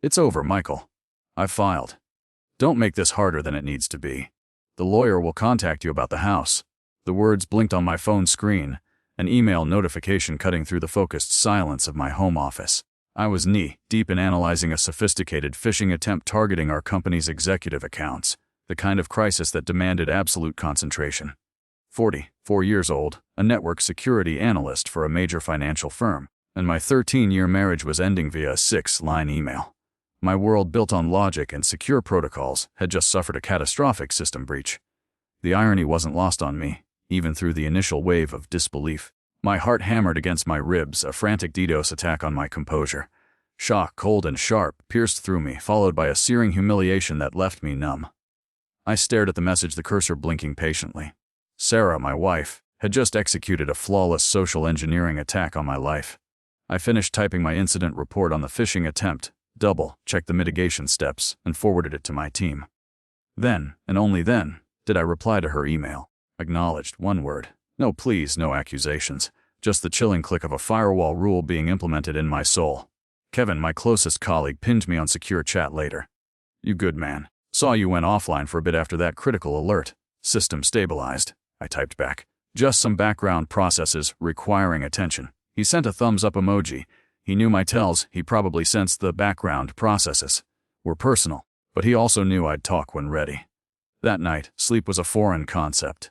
It's over, Michael. I filed. Don't make this harder than it needs to be. The lawyer will contact you about the house. The words blinked on my phone screen, an email notification cutting through the focused silence of my home office. I was knee-deep in analyzing a sophisticated phishing attempt targeting our company's executive accounts, the kind of crisis that demanded absolute concentration. 44 years old, a network security analyst for a major financial firm, and my 13-year marriage was ending via a 6-line email. My world built on logic and secure protocols had just suffered a catastrophic system breach. The irony wasn't lost on me, even through the initial wave of disbelief. My heart hammered against my ribs, a frantic DDoS attack on my composure. Shock, cold and sharp, pierced through me, followed by a searing humiliation that left me numb. I stared at the message, the cursor blinking patiently. Sarah, my wife, had just executed a flawless social engineering attack on my life. I finished typing my incident report on the phishing attempt, double-checked the mitigation steps, and forwarded it to my team. Then, and only then, did I reply to her email. Acknowledged, one word. No pleas, no accusations. Just the chilling click of a firewall rule being implemented in my soul. Kevin, my closest colleague, pinged me on secure chat later. You good man. Saw you went offline for a bit after that critical alert. System stabilized, I typed back. Just some background processes requiring attention. He sent a thumbs up emoji. He knew my tells. He probably sensed the background processes were personal, but he also knew I'd talk when ready. That night, sleep was a foreign concept.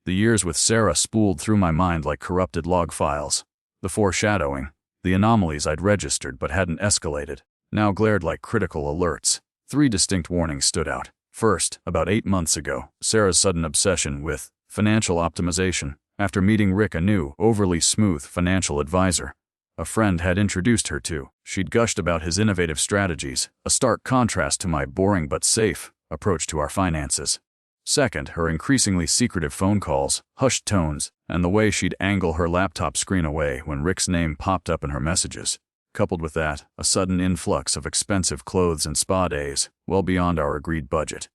The years with Sarah spooled through my mind like corrupted log files. The foreshadowing, the anomalies I'd registered but hadn't escalated, now glared like critical alerts. 3 distinct warnings stood out. First, about 8 months ago, Sarah's sudden obsession with financial optimization. After meeting Rick, a new, overly smooth financial advisor a friend had introduced her to, she'd gushed about his innovative strategies, a stark contrast to my boring but safe approach to our finances. Second, her increasingly secretive phone calls, hushed tones, and the way she'd angle her laptop screen away when Rick's name popped up in her messages. Coupled with that, a sudden influx of expensive clothes and spa days, well beyond our agreed budget.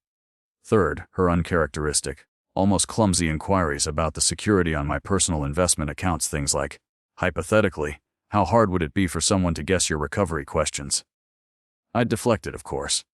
Third, her uncharacteristic, almost clumsy inquiries about the security on my personal investment accounts, things like, hypothetically, how hard would it be for someone to guess your recovery questions? I'd deflected, of course.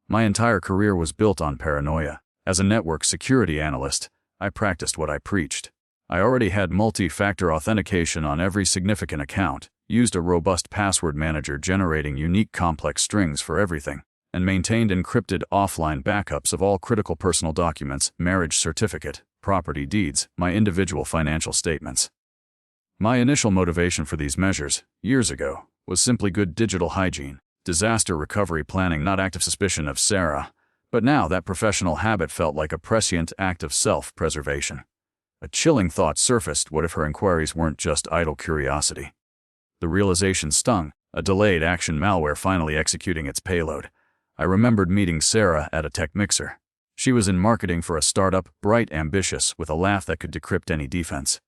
My entire career was built on paranoia. As a network security analyst, I practiced what I preached. I already had multi-factor authentication on every significant account, used a robust password manager generating unique complex strings for everything, and maintained encrypted offline backups of all critical personal documents, marriage certificate, property deeds, my individual financial statements. My initial motivation for these measures, years ago, was simply good digital hygiene, disaster recovery planning, not active suspicion of Sarah. But now that professional habit felt like a prescient act of self-preservation. A chilling thought surfaced: what if her inquiries weren't just idle curiosity? The realization stung, a delayed action malware finally executing its payload. I remembered meeting Sarah at a tech mixer. She was in marketing for a startup, bright, ambitious, with a laugh that could decrypt any defense.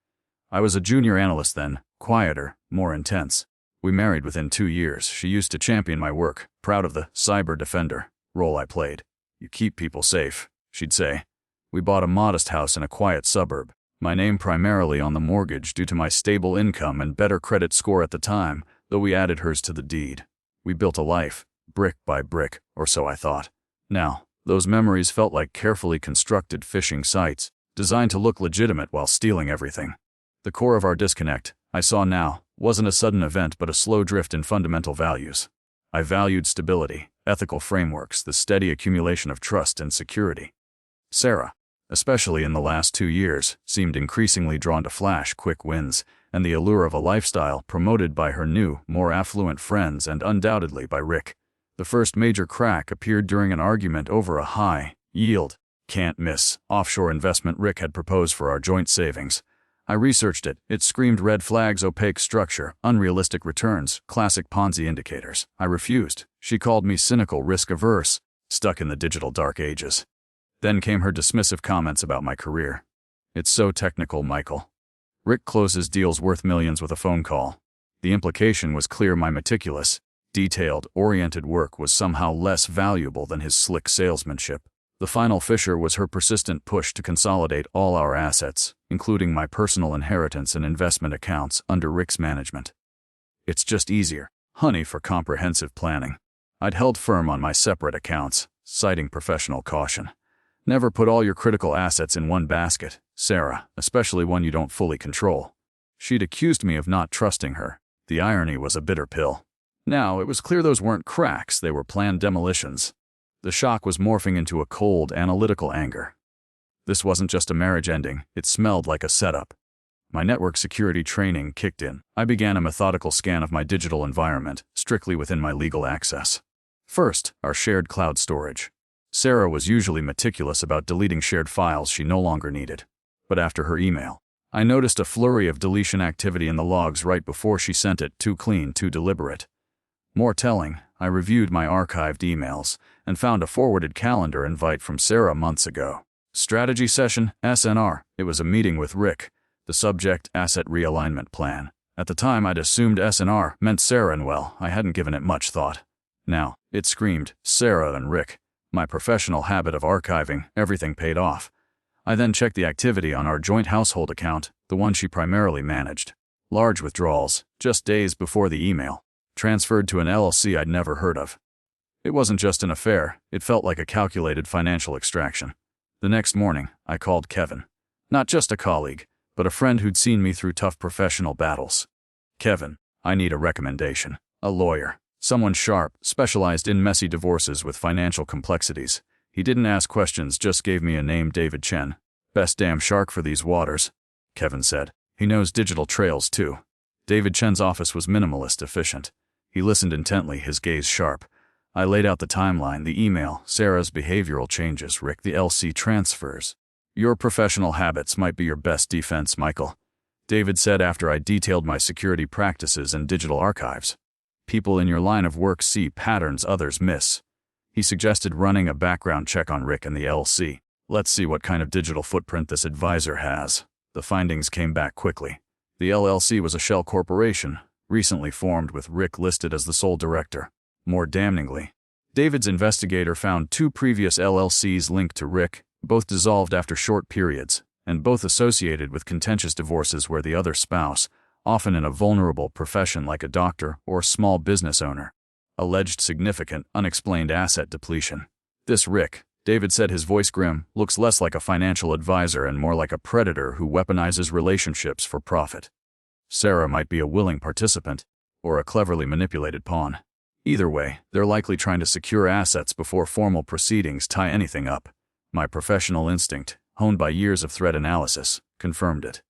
I was a junior analyst then, quieter, more intense. We married within 2 years. She used to champion my work, proud of the cyber defender role I played. You keep people safe, she'd say. We bought a modest house in a quiet suburb, my name primarily on the mortgage due to my stable income and better credit score at the time, though we added hers to the deed. We built a life, brick by brick, or so I thought. Now, those memories felt like carefully constructed phishing sites, designed to look legitimate while stealing everything. The core of our disconnect, I saw now, wasn't a sudden event but a slow drift in fundamental values. I valued stability, ethical frameworks, the steady accumulation of trust and security. Sarah, especially in the last 2 years, seemed increasingly drawn to flash, quick wins, and the allure of a lifestyle promoted by her new, more affluent friends and undoubtedly by Rick. The first major crack appeared during an argument over a high-yield, can't-miss, offshore investment Rick had proposed for our joint savings. I researched it. It screamed red flags, opaque structure, unrealistic returns, classic Ponzi indicators. I refused. She called me cynical, risk-averse, stuck in the digital dark ages. Then came her dismissive comments about my career. It's so technical, Michael. Rick closes deals worth millions with a phone call. The implication was clear: my meticulous, detailed, oriented work was somehow less valuable than his slick salesmanship. The final fissure was her persistent push to consolidate all our assets, including my personal inheritance and investment accounts, under Rick's management. It's just easier, honey, for comprehensive planning. I'd held firm on my separate accounts, citing professional caution. Never put all your critical assets in one basket, Sarah, especially one you don't fully control. She'd accused me of not trusting her. The irony was a bitter pill. Now, it was clear those weren't cracks, they were planned demolitions. The shock was morphing into a cold, analytical anger. This wasn't just a marriage ending, it smelled like a setup. My network security training kicked in. I began a methodical scan of my digital environment, strictly within my legal access. First, our shared cloud storage. Sarah was usually meticulous about deleting shared files she no longer needed. But after her email, I noticed a flurry of deletion activity in the logs right before she sent it, too clean, too deliberate. More telling, I reviewed my archived emails and found a forwarded calendar invite from Sarah months ago. Strategy session, SNR. It was a meeting with Rick. The subject, asset realignment plan. At the time, I'd assumed SNR meant Sarah, and well, I hadn't given it much thought. Now, it screamed, Sarah and Rick. My professional habit of archiving everything paid off. I then checked the activity on our joint household account, the one she primarily managed. Large withdrawals, just days before the email. Transferred to an LLC I'd never heard of. It wasn't just an affair, it felt like a calculated financial extraction. The next morning, I called Kevin. Not just a colleague, but a friend who'd seen me through tough professional battles. Kevin, I need a recommendation. A lawyer. Someone sharp, specialized in messy divorces with financial complexities. He didn't ask questions, just gave me a name, David Chen. Best damn shark for these waters, Kevin said. He knows digital trails too. David Chen's office was minimalist, efficient. He listened intently, his gaze sharp. I laid out the timeline, the email, Sarah's behavioral changes, Rick, the LC transfers. Your professional habits might be your best defense, Michael, David said after I detailed my security practices and digital archives. People in your line of work see patterns others miss. He suggested running a background check on Rick and the LC. Let's see what kind of digital footprint this advisor has. The findings came back quickly. The LLC was a shell corporation, recently formed with Rick listed as the sole director. More damningly, David's investigator found 2 previous LLCs linked to Rick, both dissolved after short periods, and both associated with contentious divorces where the other spouse, often in a vulnerable profession like a doctor or small business owner, alleged significant, unexplained asset depletion. This Rick, David said, his voice grim, looks less like a financial advisor and more like a predator who weaponizes relationships for profit. Sarah might be a willing participant, or a cleverly manipulated pawn. Either way, they're likely trying to secure assets before formal proceedings tie anything up. My professional instinct, honed by years of threat analysis, confirmed it.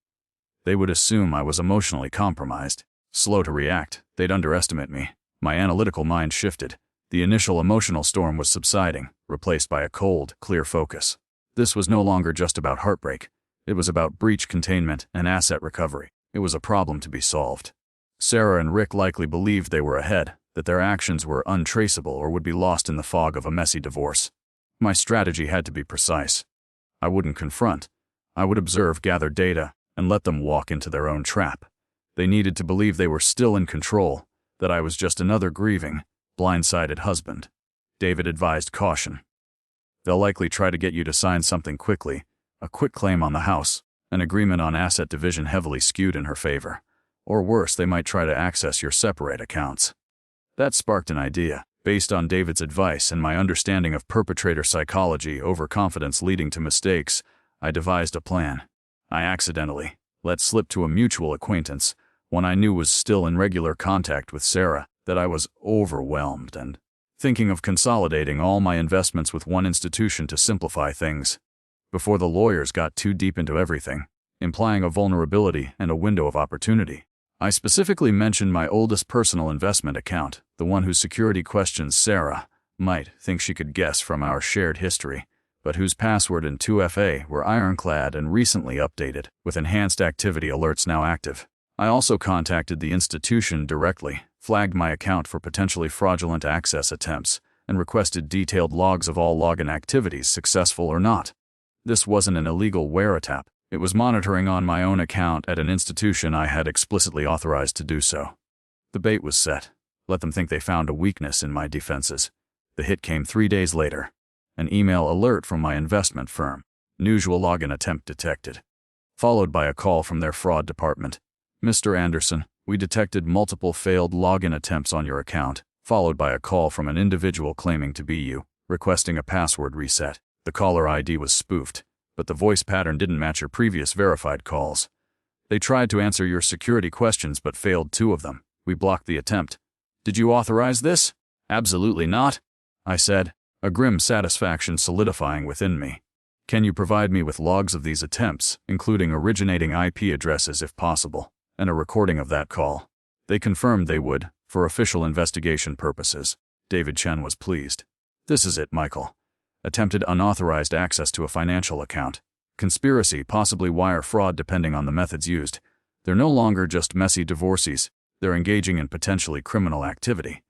They would assume I was emotionally compromised. Slow to react, they'd underestimate me. My analytical mind shifted. The initial emotional storm was subsiding, replaced by a cold, clear focus. This was no longer just about heartbreak. It was about breach containment and asset recovery. It was a problem to be solved. Sarah and Rick likely believed they were ahead, that their actions were untraceable or would be lost in the fog of a messy divorce. My strategy had to be precise. I wouldn't confront. I would observe, gather data, and let them walk into their own trap. They needed to believe they were still in control, that I was just another grieving, blindsided husband. David advised caution. They'll likely try to get you to sign something quickly, a quick claim on the house, an agreement on asset division heavily skewed in her favor. Or worse, they might try to access your separate accounts. That sparked an idea. Based on David's advice and my understanding of perpetrator psychology, overconfidence leading to mistakes, I devised a plan. I accidentally let slip to a mutual acquaintance, one I knew was still in regular contact with Sarah, that I was overwhelmed and thinking of consolidating all my investments with one institution to simplify things. Before the lawyers got too deep into everything, implying a vulnerability and a window of opportunity, I specifically mentioned my oldest personal investment account, the one whose security questions Sarah might think she could guess from our shared history, but whose password and 2FA were ironclad and recently updated, with enhanced activity alerts now active. I also contacted the institution directly, flagged my account for potentially fraudulent access attempts, and requested detailed logs of all login activities, successful or not. This wasn't an illegal wiretap. It was monitoring on my own account at an institution I had explicitly authorized to do so. The bait was set. Let them think they found a weakness in my defenses. The hit came 3 days later. An email alert from my investment firm. Unusual login attempt detected. Followed by a call from their fraud department. Mr. Anderson, we detected multiple failed login attempts on your account, followed by a call from an individual claiming to be you, requesting a password reset. The caller ID was spoofed, but the voice pattern didn't match your previous verified calls. They tried to answer your security questions but failed 2 of them. We blocked the attempt. Did you authorize this? Absolutely not, I said, a grim satisfaction solidifying within me. Can you provide me with logs of these attempts, including originating IP addresses if possible, and a recording of that call? They confirmed they would, for official investigation purposes. David Chen was pleased. This is it, Michael. Attempted unauthorized access to a financial account. Conspiracy, possibly wire fraud depending on the methods used. They're no longer just messy divorcees. They're engaging in potentially criminal activity.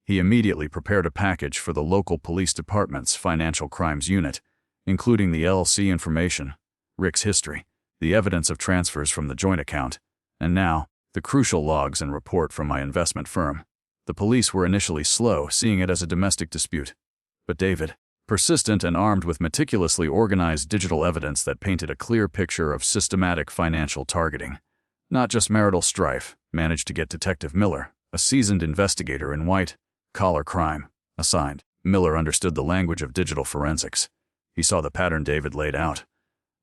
He immediately prepared a package for the local police department's financial crimes unit, including the LLC information, Rick's history, the evidence of transfers from the joint account, and now, the crucial logs and report from my investment firm. The police were initially slow, seeing it as a domestic dispute. But David, persistent and armed with meticulously organized digital evidence that painted a clear picture of systematic financial targeting, not just marital strife, managed to get Detective Miller, a seasoned investigator in white-collar crime, assigned. Miller understood the language of digital forensics. He saw the pattern David laid out.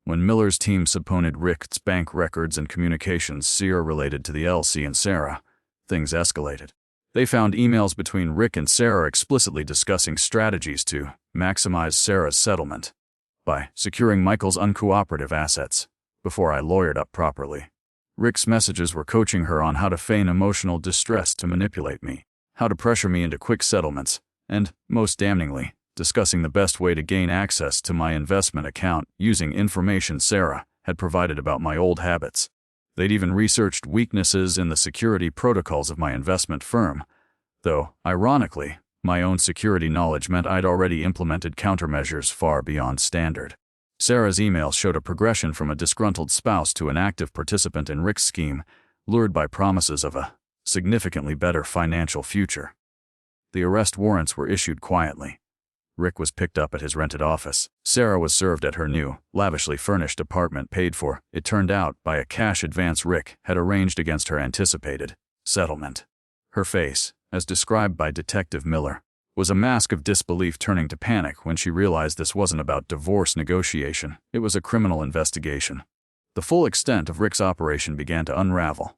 When Miller's team subpoenaed Rick's bank records and communications related to the LC and Sarah, things escalated. They found emails between Rick and Sarah explicitly discussing strategies to maximize Sarah's settlement by securing Michael's uncooperative assets. Before I lawyered up properly, Rick's messages were coaching her on how to feign emotional distress to manipulate me, how to pressure me into quick settlements, and, most damningly, discussing the best way to gain access to my investment account using information Sarah had provided about my old habits. They'd even researched weaknesses in the security protocols of my investment firm, though, ironically, my own security knowledge meant I'd already implemented countermeasures far beyond standard. Sarah's email showed a progression from a disgruntled spouse to an active participant in Rick's scheme, lured by promises of a significantly better financial future. The arrest warrants were issued quietly. Rick was picked up at his rented office. Sarah was served at her new, lavishly furnished apartment paid for, it turned out, by a cash advance Rick had arranged against her anticipated settlement. Her face, as described by Detective Miller, was a mask of disbelief turning to panic when she realized this wasn't about divorce negotiation, it was a criminal investigation. The full extent of Rick's operation began to unravel.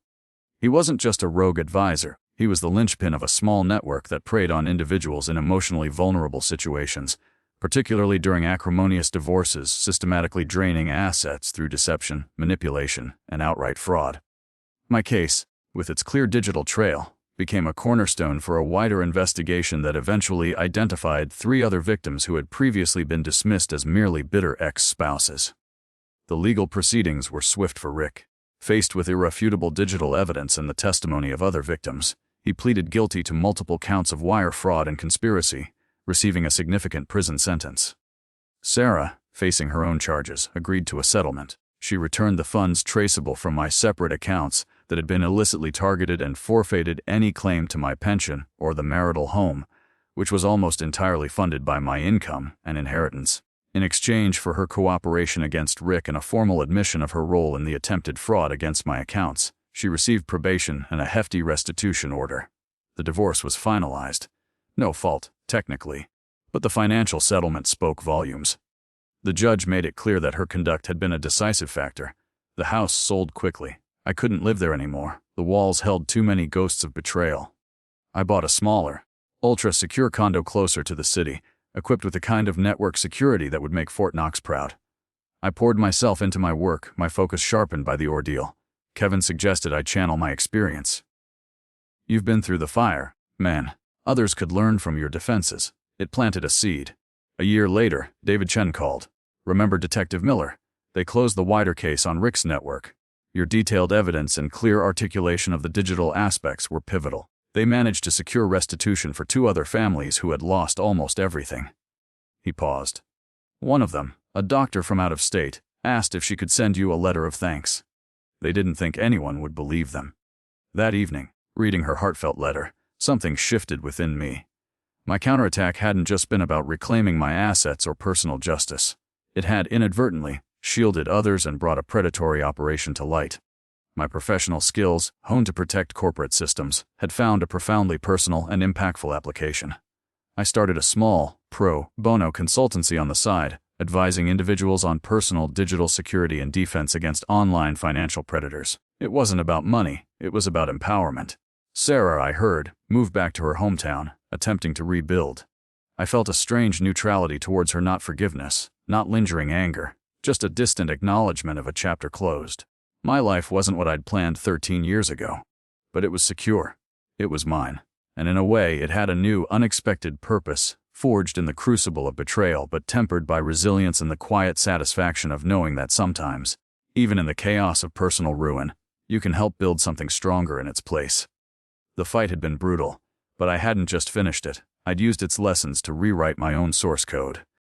He wasn't just a rogue advisor. He was the linchpin of a small network that preyed on individuals in emotionally vulnerable situations, particularly during acrimonious divorces, systematically draining assets through deception, manipulation, and outright fraud. My case, with its clear digital trail, became a cornerstone for a wider investigation that eventually identified 3 other victims who had previously been dismissed as merely bitter ex-spouses. The legal proceedings were swift for Rick. Faced with irrefutable digital evidence and the testimony of other victims, he pleaded guilty to multiple counts of wire fraud and conspiracy, receiving a significant prison sentence. Sarah, facing her own charges, agreed to a settlement. She returned the funds traceable from my separate accounts that had been illicitly targeted and forfeited any claim to my pension or the marital home, which was almost entirely funded by my income and inheritance. In exchange for her cooperation against Rick and a formal admission of her role in the attempted fraud against my accounts, she received probation and a hefty restitution order. The divorce was finalized. No fault, technically, but the financial settlement spoke volumes. The judge made it clear that her conduct had been a decisive factor. The house sold quickly. I couldn't live there anymore. The walls held too many ghosts of betrayal. I bought a smaller, ultra-secure condo closer to the city, equipped with the kind of network security that would make Fort Knox proud. I poured myself into my work, my focus sharpened by the ordeal. Kevin suggested I channel my experience. You've been through the fire, man. Others could learn from your defenses. It planted a seed. A year later, David Chen called. Remember Detective Miller? They closed the wider case on Rick's network. Your detailed evidence and clear articulation of the digital aspects were pivotal. They managed to secure restitution for 2 other families who had lost almost everything. He paused. One of them, a doctor from out of state, asked if she could send you a letter of thanks. They didn't think anyone would believe them. That evening, reading her heartfelt letter, something shifted within me. My counterattack hadn't just been about reclaiming my assets or personal justice. It had inadvertently shielded others and brought a predatory operation to light. My professional skills, honed to protect corporate systems, had found a profoundly personal and impactful application. I started a small, pro bono consultancy on the side, advising individuals on personal digital security and defense against online financial predators. It wasn't about money, it was about empowerment. Sarah, I heard, moved back to her hometown, attempting to rebuild. I felt a strange neutrality towards her, not forgiveness, not lingering anger, just a distant acknowledgement of a chapter closed. My life wasn't what I'd planned 13 years ago, but it was secure. It was mine. And in a way, it had a new, unexpected purpose, forged in the crucible of betrayal but tempered by resilience and the quiet satisfaction of knowing that sometimes, even in the chaos of personal ruin, you can help build something stronger in its place. The fight had been brutal, but I hadn't just finished it. I'd used its lessons to rewrite my own source code.